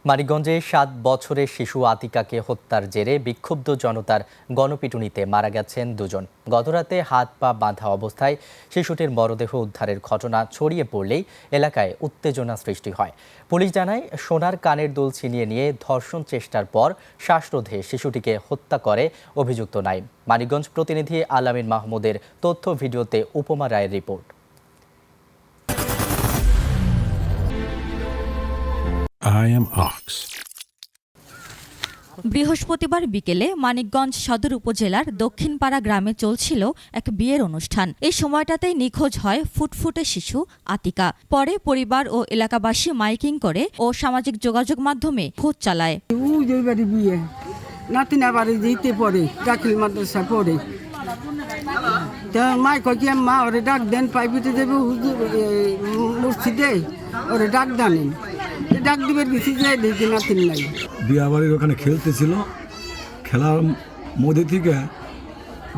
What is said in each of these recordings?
মানিকগঞ্জে ৭ বছরের শিশু আতিকাকে হত্যার জেরে বিক্ষুব্ধ জনতার গণপিটুনিতে মারা গেছেন দুজন। গতরাতে হাত পা বাঁধা অবস্থায় শিশুটির মরদেহ উদ্ধারের ঘটনা ছড়িয়ে পড়লেই এলাকায় উত্তেজনা সৃষ্টি হয়। পুলিশ জানায়, সোনার কানের দুল ছিনিয়ে নিয়ে ধর্ষণ চেষ্টার পর শ্বাসরোধে শিশুটিকে হত্যা করে অভিযুক্ত নাইম। মানিকগঞ্জ প্রতিনিধি আলামিন মাহমুদের তথ্য ভিডিওতে উপমা রায়ের রিপোর্ট। I am Ox. বৃহস্পতিবার বিকেলে মানিকগঞ্জ সদর উপজেলার দক্ষিণপাড়া গ্রামে চলছিল এক বিয়ের অনুষ্ঠান। এই সময়টাতেই নিখোঁজ হয় ফুটফুটে শিশু আতিকা। পরে পরিবার ও এলাকাবাসী মাইকিং করে ও সামাজিক যোগাযোগ মাধ্যমে খোঁজ চালায়। বিয়ে নাতিনা বাড়ি যেতে পড়ে, দাখিল মাদ্রাসা পড়ে। মাই কয়ে মা ওরে ডাক দেন, প্রাইভেটে যাবে হুজুর মসজিদে, ওরে ডাক দেন। ডাক দিবের বেশি যায় দেখি নাতিন নাই। বিয়া বাড়ির ওখানে খেলতেছিল, খেলার মধ্যে থেকে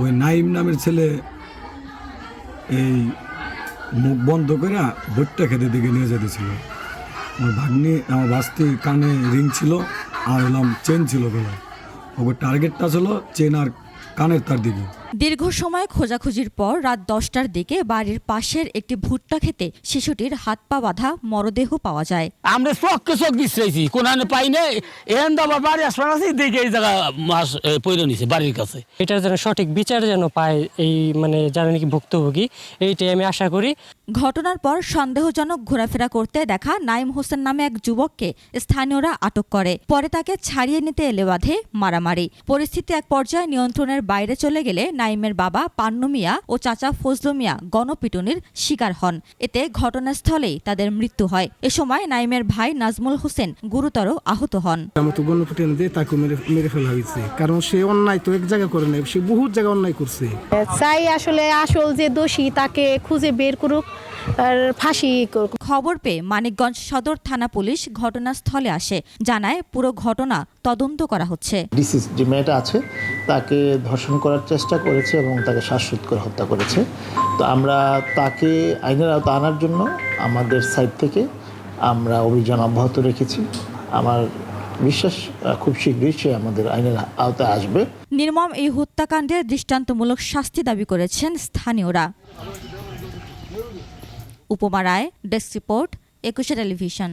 ওই নাইম নামের ছেলে এই মুখ বন্ধ করে ভুট্টা খেতে দিকে নিয়ে যেতেছিল। আমার ভাগ্নি, আমার বাস্তির কানে রিং ছিল আর এলাম চেন ছিল গলায়। ওর টার্গেটটা ছিল চেন আর কানের তার দিকে। দীর্ঘ সময় খোঁজাখুঁজির পর রাত 10টার দিকে বাড়ির পাশের একটি ভুট্টা খেতে শিশুটির হাত পা বাঁধা মরদেহ পাওয়া যায়। আমরা চোখ বিশ্রাইছি, কোনখানে পাই না। এখন তো আবার বাড়ি আসবার আছে, দেখে এই জায়গা মাছ পড়ে নিছে বাড়ির কাছে। এটার যেন সঠিক বিচার যেন পায়, এই যারা নাকি ভুক্তভোগী, এইটাই আমি আশা করি। ঘটনার পর সন্দেহজনক ঘোরাফেরা করতে দেখা নাইম হোসেন নামে এক যুবককে স্থানীয়রা আটক করে। পরে তাকে ছাড়িয়ে নিতে এলে বাধে মারামারি। পরিস্থিতি এক পর্যায়ে নিয়ন্ত্রণের বাইরে চলে গেলে নাইমের বাবা পান্নু মিয়া ও চাচা ফজলু মিয়া গণপিটুনির শিকার হন। এতে ঘটনাস্থলেই তাদের মৃত্যু হয়। এ সময় নাইমের ভাই নাজমুল হোসেন গুরুতর আহত হন। গণপিটুনি দিয়ে তাকে মেরে ফেলা হয়েছে, কারণ সে অন্যায় তো এক জায়গায় করে নাই, সে বহুত জায়গায় অন্যায় করছে। চাই আসলে আসল যে দোষী তাকে খুঁজে বের করুক আর ফাঁসি করুক। খবর পেয়ে মানিকগঞ্জ সদর থানা পুলিশ ঘটনাস্থলে আসে, জানায় পুরো ঘটনা তদন্ত করা হচ্ছে। ডিসিজ যে মেয়েটা আছে তাকে ধর্ষণ করার চেষ্টা করেছে এবং তাকে শ্বাসরোধ করে হত্যা করেছে। তো আমরা তাকে আইনের আওতায় আনার জন্য আমাদের সাইড থেকে আমরা অভিযান অব্যাহত রেখেছি। আমার বিশ্বাস খুব শীঘ্রই সে আমাদের আইনের আওতায় আসবে। নির্মম এই হত্যাকাণ্ডের দৃষ্টান্তমূলক শাস্তি দাবি করেছেন স্থানীয়রা। উপমা রায়, ডেস্ক রিপোর্ট, 21 টেলিভিশন।